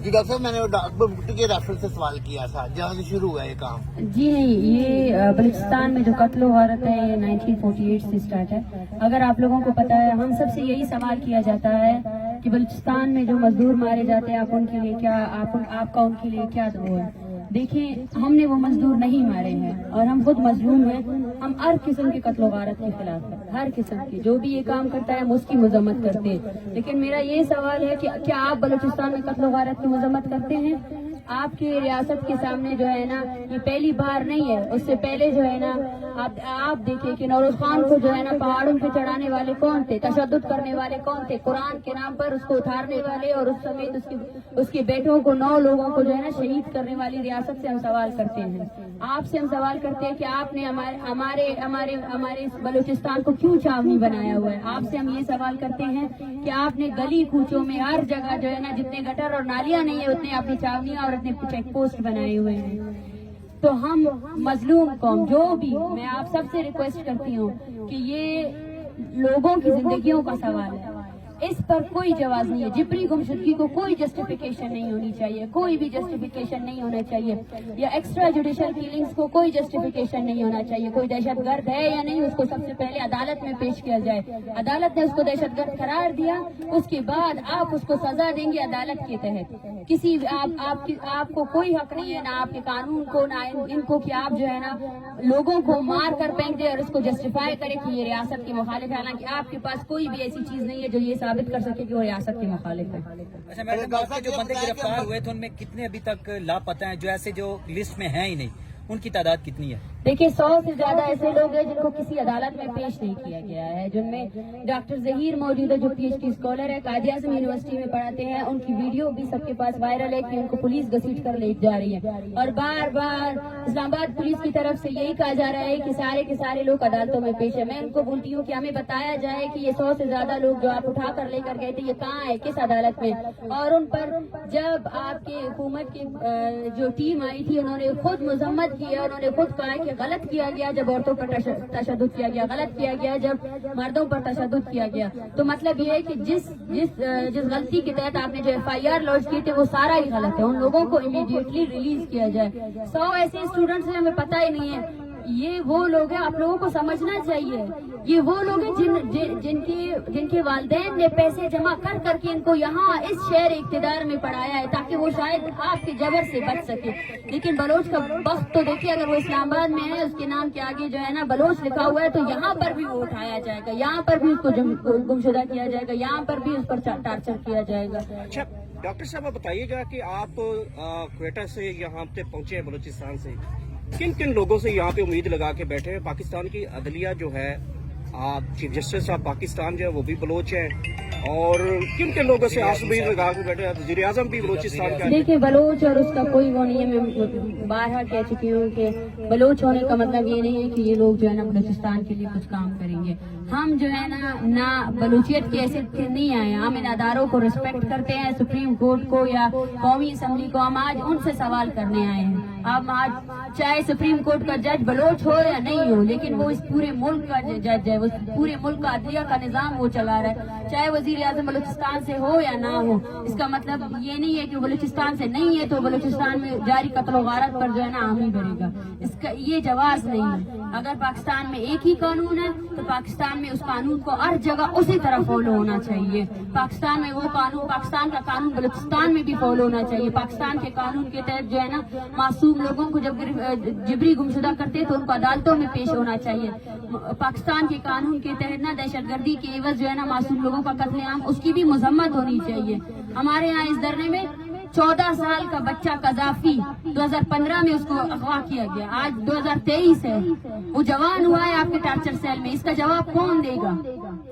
جی doctor صاحب، میں نے اکبر بھٹو کے ریفرنس سے سوال کیا تھا جہاں سے شروع ہوا یہ کام. جی نہیں، یہ بلوچستان میں جو قتل و غارت ہے یہ 1948 سے سٹارٹ ہے. اگر آپ لوگوں کو پتا ہے، ہم سب سے یہی سوال کیا جاتا ہے کہ بلوچستان میں جو مزدور مارے جاتے ہیں، آپ ان کے لیے کیا، آپ کا ان کے لیے کیا وہ ہے؟ دیکھیں، ہم نے وہ مزدور نہیں مارے ہیں اور ہم خود مظلوم ہیں. ہم ہر قسم کے قتل و غارت کے خلاف ہیں، ہر قسم کی. جو بھی یہ کام کرتا ہے ہم اس کی مذمت کرتے ہیں. لیکن میرا یہ سوال ہے کہ کیا آپ بلوچستان میں قتل و غارت کی مذمت کرتے ہیں؟ آپ کی ریاست کے سامنے جو ہے نا، یہ پہلی بار نہیں ہے. اس سے پہلے جو ہے نا آپ دیکھیں کہ نوروز خان کو جو ہے نا پہاڑوں پہ چڑھانے والے کون تھے، تشدد کرنے والے کون تھے، قرآن کے نام پر اس کو اتارنے والے اور اس سمیت اس کے بیٹوں کو 9 لوگوں کو جو ہے نا شہید کرنے والی ریاست سے ہم سوال کرتے ہیں. آپ سے ہم سوال کرتے ہیں کہ آپ نے ہمارے بلوچستان کو کیوں چھاونی بنایا ہوا ہے. آپ سے ہم یہ سوال کرتے ہیں کہ آپ نے گلی کوچوں میں ہر جگہ جو ہے نا جتنے گٹر اور نالیاں نہیں ہیں اتنے اپنی چھاونیاں اور اپنے چیک پوسٹ بنائے ہوئے ہیں. تو ہم مظلوم قوم جو بھی، میں آپ سب سے ریکویسٹ کرتی ہوں کہ یہ لوگوں کی زندگیوں کا سوال ہے، اس پر کوئی جواز نہیں ہے. جبری گمشدگی کو کوئی جسٹیفیکیشن نہیں ہونی چاہیے، کوئی بھی جسٹیفیکیشن نہیں ہونا چاہیے. یا ایکسٹرا جوڈیشل کلنگز کو کوئی جسٹیفیکیشن نہیں ہونا چاہیے. کوئی دہشت گرد ہے یا نہیں، اس کو سب سے پہلے عدالت میں پیش کیا جائے. عدالت نے اس کو دہشت گرد قرار دیا، اس کے بعد آپ اس کو سزا دیں گے عدالت کے تحت. کسی آپ کو کوئی حق نہیں ہے، نہ آپ کے قانون کو، نہ ان کو، کہ آپ جو ہے نا لوگوں کو مار کر پھینک دے اور اس کو جسٹیفائی کرے کہ یہ ریاست کے مخالف ہے. حالانکہ آپ کے پاس کوئی بھی ایسی چیز نہیں ہے جو یہ ثابت کر سکے کہ وہ ریاست کے مخالف ہے. اچھا میڈم، آپ کے جو بندے گرفتار ہوئے تھے ان میں کتنے ابھی تک لاپتہ ہیں، جو ایسے جو لسٹ میں ہیں ہی نہیں، ان کی تعداد کتنی ہے؟ دیکھیے، 100 سے زیادہ ایسے لوگ ہیں جن کو کسی عدالت میں پیش نہیں کیا گیا ہے. جن میں ڈاکٹر ظہیر موجود ہے جو PhD اسکالر ہے، قائد اعظم یونیورسٹی میں پڑھاتے ہیں. ان کی ویڈیو بھی سب کے پاس وائرل ہے کہ ان کو پولیس گھسیٹ کر لے جا رہی ہے. اور بار بار اسلام آباد پولیس کی طرف سے یہی کہا جا رہا ہے کہ سارے کے سارے لوگ عدالتوں میں پیش ہیں. میں ان کو بولتی ہوں کہ ہمیں بتایا جائے کہ یہ 100 سے زیادہ لوگ جو آپ اٹھا کر لے کر گئے تھے یہ کہاں ہے، کس عدالت میں. اور ان پر جب آپ کے حکومت کی جو ٹیم آئی تھی انہوں نے خود مذمت کی، انہوں نے خود کہا کہ غلط کیا گیا جب عورتوں پر تشدد کیا گیا، غلط کیا گیا جب مردوں پر تشدد کیا گیا. تو مطلب یہ ہے کہ جس غلطی کے تحت آپ نے جو FIR لانچ کی تھی وہ سارا ہی غلط ہے. ان لوگوں کو امیڈیٹلی ریلیز کیا جائے. 100 ایسے اسٹوڈنٹس ہیں، ہمیں پتہ ہی نہیں ہے. یہ وہ لوگ ہیں، آپ لوگوں کو سمجھنا چاہیے، یہ وہ لوگ ہیں جن کے والدین نے پیسے جمع کر کر کے ان کو یہاں اس شہر اقتدار میں پڑھایا ہے تاکہ وہ شاید آپ کے جبر سے بچ سکے. لیکن بلوچ کا بخت تو دیکھیے، اگر وہ اسلام آباد میں ہے، اس کے نام کے آگے جو ہے نا بلوچ لکھا ہوا ہے، تو یہاں پر بھی وہ اٹھایا جائے گا، یہاں پر بھی اس کو گمشدہ کیا جائے گا، یہاں پر بھی اس پر ٹارچر کیا جائے گا. اچھا ڈاکٹر صاحب، بتائیے گا کہ آپ کوئٹہ سے یہاں پہ پہنچے ہیں بلوچستان سے، کن کن لوگوں سے یہاں پہ امید لگا کے بیٹھے ہیں؟ پاکستان کی عدلیہ جو ہے، چیف جسٹس آف پاکستان جو ہے وہ بھی بلوچ ہیں، اور کن کن لوگوں سے آپ امید لگا کے بیٹھے ہیں؟ وزیر اعظم بھی بلوچستان کا. دیکھیے، بلوچ اور اس کا کوئی وہ نہیں ہے. میں بارہا کہہ چکی ہوں کہ بلوچ ہونے کا مطلب یہ نہیں ہے کہ یہ لوگ جو ہے نا بلوچستان کے لیے کچھ کام کریں گے. ہم جو ہے نہ بلوچیت کی حیثیت سے نہیں آئے ہیں. ہم ان اداروں کو رسپیکٹ کرتے ہیں، سپریم کورٹ کو یا قومی اسمبلی کو. ہم آج ان سے سوال کرنے آئے ہیں. ہم آج چاہے سپریم کورٹ کا جج بلوچ ہو یا نہیں ہو، لیکن وہ اس پورے ملک کا جج ہے، وہ پورے ملک کا عدلیہ کا نظام وہ چلا رہا ہے. چاہے وزیر اعظم بلوچستان سے ہو یا نہ ہو، اس کا مطلب یہ نہیں ہے کہ بلوچستان سے نہیں ہے تو بلوچستان میں جاری قتل و غارت پر جو ہے نا عام ہی بڑھے گا. اس کا یہ جواز نہیں ہے. اگر پاکستان میں ایک ہی قانون ہے تو پاکستان میں اس قانون کو ہر جگہ اسی طرح فالو ہونا چاہیے. پاکستان میں وہ قانون، پاکستان کا قانون بلوچستان میں بھی فالو ہونا چاہیے. پاکستان کے قانون کے تحت جو ہے نا معصوم لوگوں کو جب جبری گمشدہ کرتے تو ان کو عدالتوں میں پیش ہونا چاہیے. پاکستان کے قانون کے تحت نا دہشت گردی کے عوض جو ہے نا معصوم لوگوں کا قتل عام، اس کی بھی مذمت ہونی چاہیے. ہمارے یہاں اس دھرنے میں 14 سال کا بچہ قذافی 2015 میں اس کو اغوا کیا گیا. آج 2023 ہے، وہ جوان ہوا ہے آپ کے ٹارچر سیل میں. اس کا جواب کون دے گا؟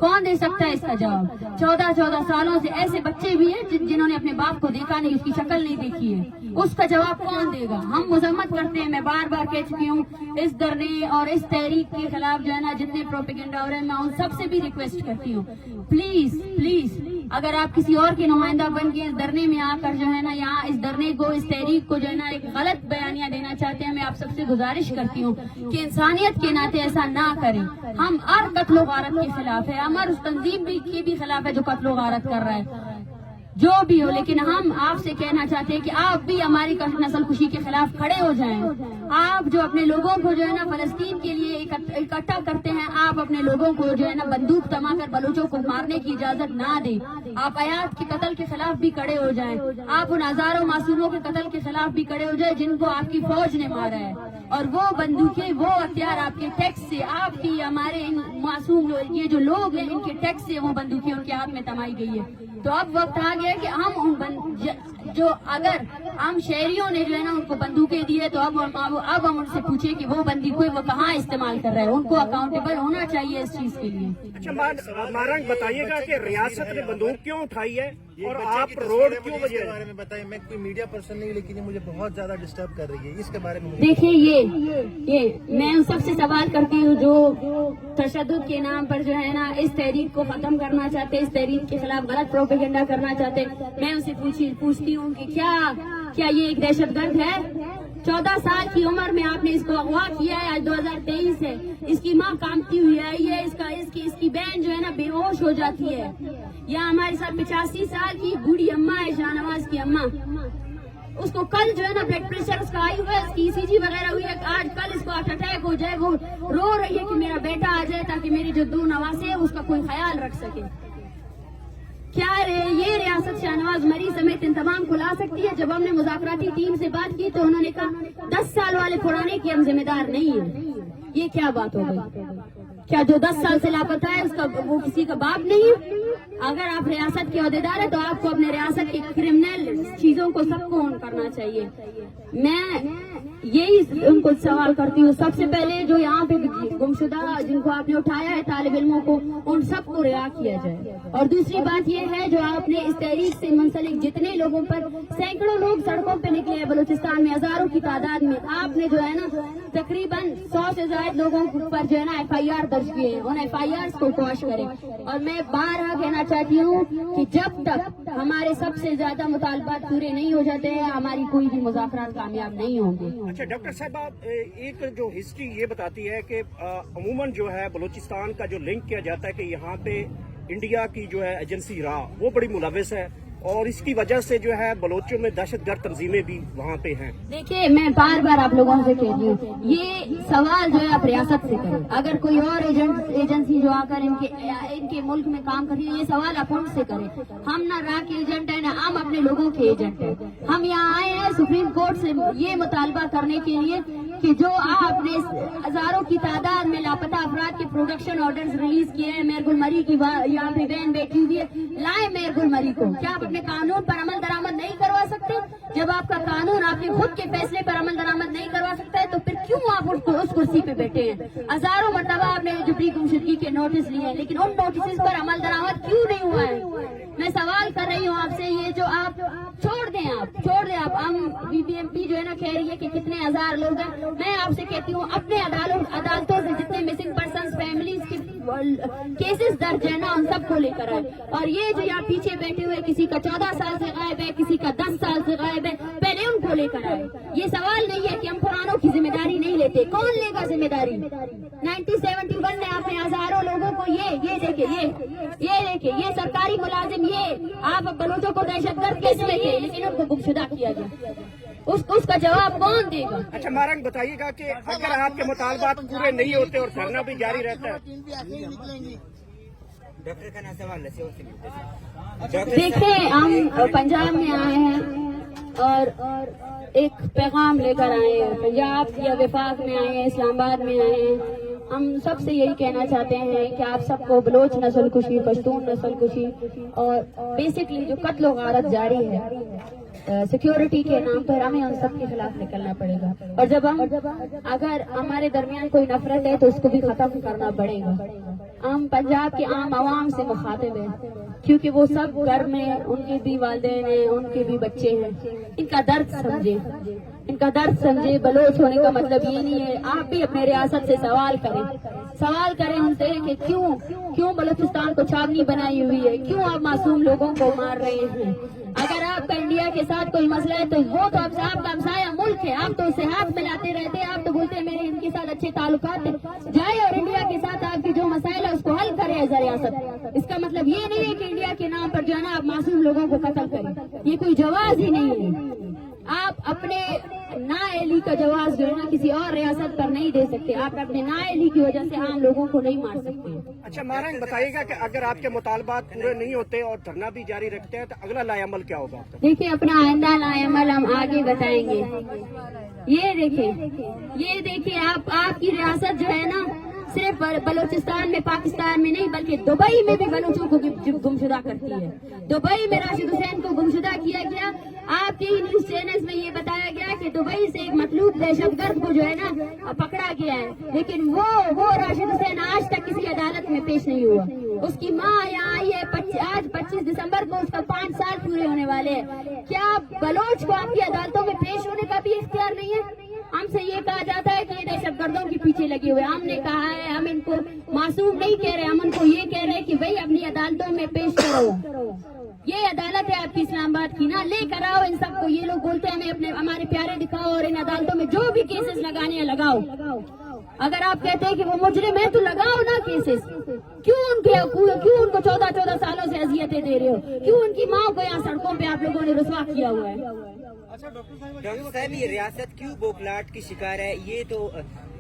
کون دے سکتا ہے اس کا جواب؟ 14 سالوں سے ایسے بچے بھی ہیں جنہوں نے اپنے باپ کو دیکھا نہیں، اس کی شکل نہیں دیکھی ہے. اس کا جواب کون دے گا؟ ہم مذمت کرتے ہیں. میں بار بار کہہ چکی ہوں، اس دھرنے اور اس تحریک کے خلاف جو ہے نا جتنے پروپیگنڈا ہو رہے ہیں، میں ان سب سے بھی ریکویسٹ کرتی ہوں، پلیز اگر آپ کسی اور کے نمائندہ بن کے اس دھرنے میں آ کر جو ہے نا یہاں اس دھرنے کو، اس تحریک کو جو ہے نا ایک غلط بیانیہ دینا چاہتے ہیں، میں آپ سب سے گزارش کرتی ہوں کہ انسانیت کے ناطے ایسا نہ کریں. ہم ہر قتل و غارت کے خلاف ہے، ہم ہر اس تنظیم کے بھی خلاف ہے جو قتل و غارت کر رہا ہے. जो भी हो, लेकिन हम आपसे कहना चाहते हैं कि आप भी हमारी नस्ल कुशी के खिलाफ खड़े हो जाएं। आप जो अपने लोगों को जो है ना फलस्तीन के लिए इकट्ठा करते हैं, आप अपने लोगों को जो है ना बंदूक थमाकर बलूचों को मारने की इजाजत ना दें। आप आयात के कत्ल के खिलाफ भी खड़े हो जाएं। आप उन हजारों मासूमों के कत्ल के खिलाफ भी खड़े हो जाएं जिनको आपकी फौज ने मारा है, और वो बंदूकें, वो हथियार आपके टैक्स से, आपकी हमारे इन मासूम लोग, ये जो लोग हैं इनके टैक्स से वो बंदूकें उनके हाथ में थमाई गई है। तो अब वक्त आ गया कि हम जो अगर हम शहरियों ने जो है ना उनको बंदूकें दी है, तो अब हम उनसे पूछे कि वो बंदूकें वो कहाँ इस्तेमाल कर रहे हैं। उनको अकाउंटेबल होना चाहिए इस चीज के लिए। अच्छा मारंग, बताइएगा कि रियासत ने बंदूक क्यों उठाई है और आप रोड क्यों बजे? बारे में बताइए। मैं कोई मीडिया पर्सन नहीं, लेकिन ये मुझे बहुत ज्यादा डिस्टर्ब कर रही है, इसके बारे में देखिए ये मैं उन सबसे सवाल करती हूँ जो तशद्दुद के नाम पर जो है ना इस तहरीक को खत्म करना चाहते, इस तहरीक के खिलाफ गलत प्रोपेगेंडा करना चाहते। मैं उनसे पूछती हूँ कि क्या ये एक दहशतगर्द है? 14 साल की उम्र में आपने इसको अगवा किया है, आज 2023 है, इसकी माँ कांपती हुई आई है, इसकी बहन जो है ना बेहोश हो जाती है। या हमारे साथ 85 साल की बूढ़ी अम्मा है, शाहनवाज की अम्मा, उसको कल जो है ना ब्लड प्रेशर उसका आई हुआ है, इसकी ECG वगैरह हुई है, आज कल इसको हार्ट अटैक हो जाए, वो रो रही है कि मेरा बेटा आ जाए ताकि मेरी जो 2 नवासे है उसका कोई ख्याल रख सके। क्या ये रियासत शाहनवाज मरी समेत इन तमाम को ला सकती है? जब हमने मुज़ाकराती टीम से बात की तो उन्होंने कहा 10 साल वाले पुराने के हम जिम्मेदार नहीं है। ये क्या बात हो गई? क्या जो 10 साल से लापता है उसका वो किसी का बाप नहीं है? अगर आप रियासत के अहदेदार है तो आपको अपने रियासत के क्रिमिनल चीजों को सबको ऑन करना चाहिए। मैं यही उनको सवाल करती हूँ, सबसे पहले जो यहाँ पे गुमशुदा जिनको आपने उठाया है तालिब इल्मों को, उन सबको रिहा किया जाए। और दूसरी बात यह है जो आपने इस तहरीक से मुंसलिक जितने लोगों पर, सैकड़ों लोग सड़कों पे निकले हैं बलूचिस्तान में हजारों की तादाद में, आपने जो है ना तकरीबन 100 से ज्यादा लोगों पर जो है ना FIR दर्ज किए हैं, उन FIR को क्वाश करें। और मैं बारहा कहना चाहती हूँ कि जब तक हमारे सबसे ज्यादा मुतालबात पूरे नहीं हो जाते हैं हमारी कोई भी मुज़ाकरात कामयाब नहीं होंगे। अच्छा डॉक्टर साहब, आप एक जो हिस्ट्री ये बताती है कि अमूमन जो है बलूचिस्तान का जो लिंक किया जाता है कि यहाँ पे इंडिया की जो है एजेंसी रहा वो बड़ी मुलविस है, और इसकी वजह से जो है बलोचों में दहशतगर्द तंजीमें भी वहाँ पे हैं। देखिए मैं बार बार आप लोगों से कहती हूँ, ये सवाल जो है आप रियासत से करें। अगर कोई और एजेंसी जो आकर इनके मुल्क में काम कर रही है, ये सवाल आप उनसे करें। हम ना रा के एजेंट है, ना हम अपने लोगों के एजेंट है। हम यहाँ आए हैं सुप्रीम कोर्ट से ये मुतालबा करने के लिए कि जो आपने हजारों की तादाद में लापता अफराद के प्रोडक्शन ऑर्डर्स रिलीज किए हैं, मेयर गुलमरी की यहाँ पे बहन बैठी हुई है, लाए मेयर गुलमरी को। क्या आप अपने कानून पर अमल दरामद नहीं करवा सकते? जब आपका कानून आपके खुद के फैसले पर अमल दरामद नहीं करवा सकता है तो फिर क्यों आप उस कुर्सी पे बैठे हैं? हजारों मरतबा आपने जुबरी गुमशुदगी के नोटिस लिए हैं, लेकिन उन नोटिस पर अमल दरामद क्यों नहीं हुआ है? मैं सवाल कर रही हूँ आपसे, ये जो आप छोड़ दें आप हम BBMP जो है ना कह रही है कि कितने हजार लोग हैं। मैं आपसे कहती हूँ अपने अदालतों से जितने मिसिंग पर्सन्स फैमिलीज के केसेस दर्ज है ना उन सबको लेकर आए। और ये जो यहाँ पीछे बैठे हुए किसी का 14 साल से गायब है, किसी का 10 साल से गायब है, पहले उनको लेकर आए। ये सवाल नहीं है कि हम पुरानों की जिम्मेदारी नहीं लेते, कौन लेगा जिम्मेदारी? 1971 में आपने हजारों लोगों को ये देखिए ये सरकारी मुलाजिम, ये आप बलूचों को दहशतगर्द कैसे लेते, लेकिन उनको गुमशुदा किया गया, उसका जवाब कौन देगा? अच्छा मारंग, बताइएगा कि अगर आपके मुतालबात पूरे नहीं होते और धरना भी जारी रहता है? डॉक्टर का ना सवाल देखिए हम पंजाब में आए हैं और एक पैगाम लेकर आए हैं, पंजाब या वफाक में आए हैं, इस्लामाबाद में आए हैं। हम सबसे यही कहना चाहते हैं कि आप सबको बलोच नस्ल कुशी, पश्तून नस्ल कुशी और बेसिकली जो कत्ल और गारत जारी है सिक्योरिटी के नाम पर, हमें उन सब के खिलाफ निकलना पड़ेगा। और जब अगर हमारे दरमियान कोई नफरत है तो उसको भी खत्म करना पड़ेगा। हम पंजाब के आम आवाम से मुखातिब हैं क्योंकि वो सब घर में उनके भी वालिदैन हैं, उनके भी बच्चे हैं। इनका दर्द समझे। बलोच होने का मतलब ये नहीं है। आप भी अपने रियासत से सवाल करें उनसे कि क्यों बलूचिस्तान को छावनी बनाई हुई है, क्यों आप मासूम लोगों को मार रहे हैं? अगर आपका इंडिया के साथ कोई मसला है तो वो तो आपका हमसाया मुल्क है, आप तो उसे हाथ मिलाते रहते हैं, आप तो बोलते हैं मेरे इनके साथ अच्छे ताल्लुकात हैं। जाए और इंडिया के साथ आपके जो मसाइल है उसको हल करे एज रियासत। इसका मतलब ये नहीं है कि इंडिया मीडिया के नाम पर जो है ना आप मासूम लोगों को कत्ल करें, ये कोई जवाज ही नहीं है। आप अपने नाअहली का जवाब जो है ना किसी और रियासत पर नहीं दे सकते। आप अपने नाअहली की वजह से आम लोगों को नहीं मार सकते। अच्छा महाराज बताइएगा कि अगर आपके मुतालबात पूरे नहीं होते और धरना भी जारी रखते हैं तो अगला लाएअमल क्या होगा आपका? देखिए अपना आइंदा लाएअमल हम आगे बताएंगे। ये देखिए आपकी रियासत जो है ना सिर्फ बलूचिस्तान में पाकिस्तान में नहीं बल्कि दुबई में भी बलूचों को गुमशुदा करती है। दुबई में राशिद हुसैन को गुमशुदा किया गया। आपके ही न्यूज चैनल्स में ये बताया गया कि दुबई से एक मतलूब दहशतगर्द को जो है ना पकड़ा गया है, लेकिन वो राशिद हुसैन आज तक किसी अदालत में पेश नहीं हुआ। उसकी माँ यहाँ आई है, आज 25 दिसंबर को उसका 5 साल पूरे होने वाले हैं। क्या बलोच को आपकी अदालतों में पेश होने का भी इख्तियार नहीं है? हमसे ये कहा जाता है कि ये दहशतगर्दों के पीछे लगे हुए। हमने कहा है हम इनको मासूम नहीं कह रहे, हम उनको ये कह रहे हैं कि भाई अपनी अदालतों में पेश करो। ये अदालत है आपकी इस्लामाबाद की ना, लेकर आओ इन सबको। ये लोग बोलते हैं हमें हमारे प्यारे दिखाओ और इन अदालतों में जो भी केसेस लगाने हैं लगाओ। अगर आप कहते हैं कि वो मुजरिम है तो लगाओ ना केसेस। क्यों उनको 14 सालों से अजियतें दे रहे हो? क्यों उनकी माँ को यहाँ सड़कों पे आप लोगों ने रुसवा किया हुआ है? डॉक्टर साहब ये रियासत क्यों बौखलाहट की शिकार है? ये तो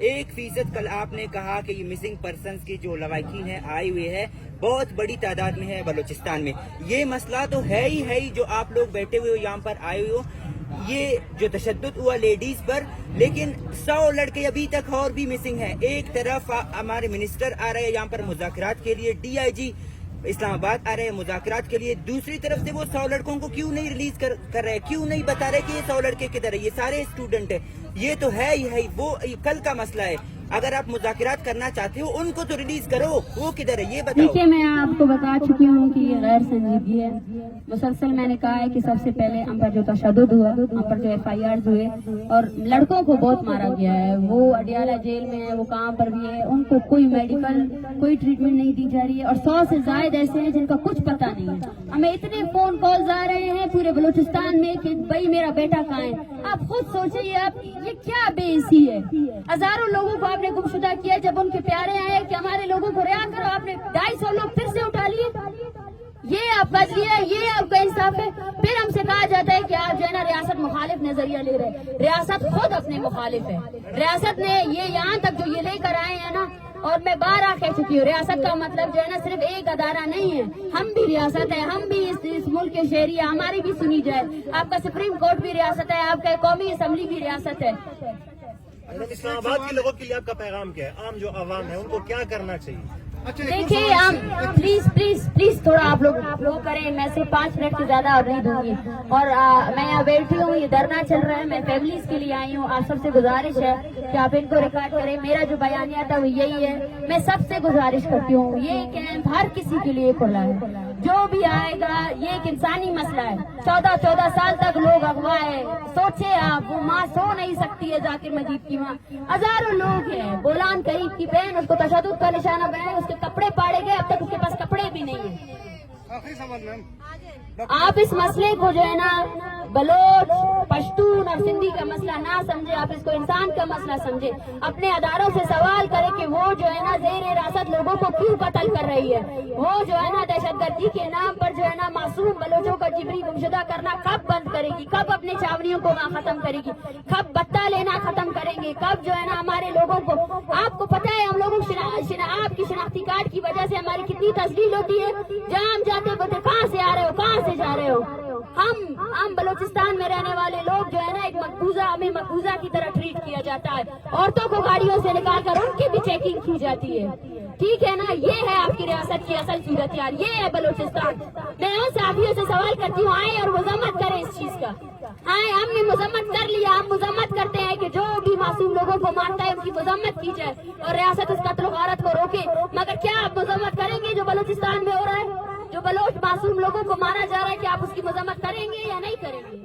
1% कल आपने कहा कि ये मिसिंग पर्सन्स की जो लवाकिन है आई हुई है बहुत बड़ी तादाद में है बलूचिस्तान में। ये मसला तो है ही जो आप लोग बैठे हुए हो यहाँ पर आए हुए हो, ये जो तशद्दुद हुआ लेडीज पर, लेकिन 100 लड़के अभी तक और भी मिसिंग है। एक तरफ हमारे मिनिस्टर आ रहे हैं यहाँ पर मुज़ाकरात के लिए, DIG इस्लामाबाद आ रहे हैं मुज़ाकरात के लिए, दूसरी तरफ से वो 100 लड़कों को क्यों नहीं रिलीज कर रहे, क्यों नहीं बता रहे कि ये 100 लड़के किधर है? ये सारे स्टूडेंट है, ये तो है ही वो कल का मसला है। अगर आप मुज़ाकरात करना चाहते हो उनको तो रिलीज करो, वो किधर है ये बताओ। देखिए मैं आपको बता चुकी हूँ कि ये गैर संजीदगी है। मुसलसल मैंने कहा है कि सबसे पहले हम पर जो तशद्दुद हुआ, हम पर जो FIRs हुए और लड़कों को बहुत मारा गया है, वो अडियाला जेल में है, वो कहाँ पर भी है, उनको कोई मेडिकल कोई ट्रीटमेंट नहीं दी जा रही है। और 100 से ज्यादा ऐसे हैं जिनका कुछ पता नहीं है। हमें इतने फोन कॉल्स आ रहे हैं पूरे बलूचिस्तान में कि भाई मेरा बेटा कहाँ है। आप खुद सोचिए, आप ये क्या बेइज्जती है। हजारों लोगों को आपने गुमशुदा किया, जब उनके प्यारे आए कि हमारे लोगों को रिहा करो, आपने 250 लोग फिर से उठा लिए। ये आप बदली है, ये आपका इंसाफ है। फिर हमसे कहा जाता है कि आप जो है ना रियासत मुखालिफ नजरिया ले रहे। रियासत खुद अपने मुखालिफ है। रियासत ने ये यहाँ तक जो ये लेकर आए हैं ना, और मैं बार कह चुकी हूँ, रियासत का मतलब जो है ना सिर्फ एक अदारा नहीं है, हम भी रियासत है, हम भी इस मुल्क के शहरी है, हमारी भी सुनी जाए। आपका सुप्रीम कोर्ट भी रियासत है, आपका कौमी असम्बली भी रियासत है। इस्लामाबाद के लोगों के लिए आपका पैगाम क्या है? आम जो आवाम है उनको क्या करना चाहिए? देखिए हम प्लीज थोड़ा आप लोग करें। मैं सिर्फ 5 मिनट से ज्यादा और नहीं दूंगी। और मैं यहाँ बैठी हूँ, ये धरना चल रहा है, मैं फैमिलीज के लिए आई हूँ। आप सबसे गुजारिश है कि आप इनको रिकॉर्ड करें। मेरा जो बयानिया था वो यही है। मैं सबसे गुजारिश करती हूँ, ये कैंप हर किसी के लिए खुला है, जो भी आएगा। ये एक इंसानी मसला है। 14 साल तक लोग अगवा है। सोचे आप, वो माँ सो नहीं सकती है, जाकिर मजीद की माँ। हजारों लोग हैं, बोलान करीब की बहन, उसको तशद्दुद का निशाना बनाया, उसके कपड़े पाड़े गए, अब तक उसके पास कपड़े भी नहीं है। आप इस मसले को जो है ना बलोच, पश्तून और सिंधी का मसला ना समझे, आप इसको इंसान का मसला समझे। अपने अदारों से सवाल करें कि वो जो है ना ज़ेर हिरासत लोगों को क्यों कत्ल कर रही है। वो जो है ना दहशतगर्दी के नाम पर जो है ना मासूम बलोचों का जिबरी गुमशुदा करना कब बंद करेगी? कब अपने छावनियों को वहाँ खत्म करेगी? कब बत्ता लेना खत्म करेंगे? कब जो है ना हमारे लोगों को, आपको पता है हम लोगों आपकी शिनाख्ती कार्ड की वजह से हमारी कितनी तस्लील होती है। जहाँ हम जाते बोलते कहाँ से आ रहे हो, कहाँ से जा रहे हो। हम बलूचिस्तान में रहने वाले लोग जो है ना एक मकबूजा, हमें मकबूजा की तरह ट्रीट किया जाता है। औरतों को गाड़ियों से निकाल कर उनकी भी चेकिंग की जाती है। ठीक है ना, ये है आपकी रियासत की असल सूरत यार, ये है बलूचिस्तान। मैं उन साथियों से सवाल करती हूँ, आए और मजम्मत करें इस चीज का। आए, हमने मजम्मत कर लिया, हम मजम्मत करते हैं कि जो भी मासूम लोगों को मारता है उनकी मजम्मत की जाए और रियासत उस कत्ल गारत को रोके। मगर क्या आप मजम्मत करेंगे जो बलूचिस्तान में हो रहा है, जो बलोच मासूम लोगों को मारा जा रहा है? कि आप उसकी मजम्मत करेंगे या नहीं करेंगे?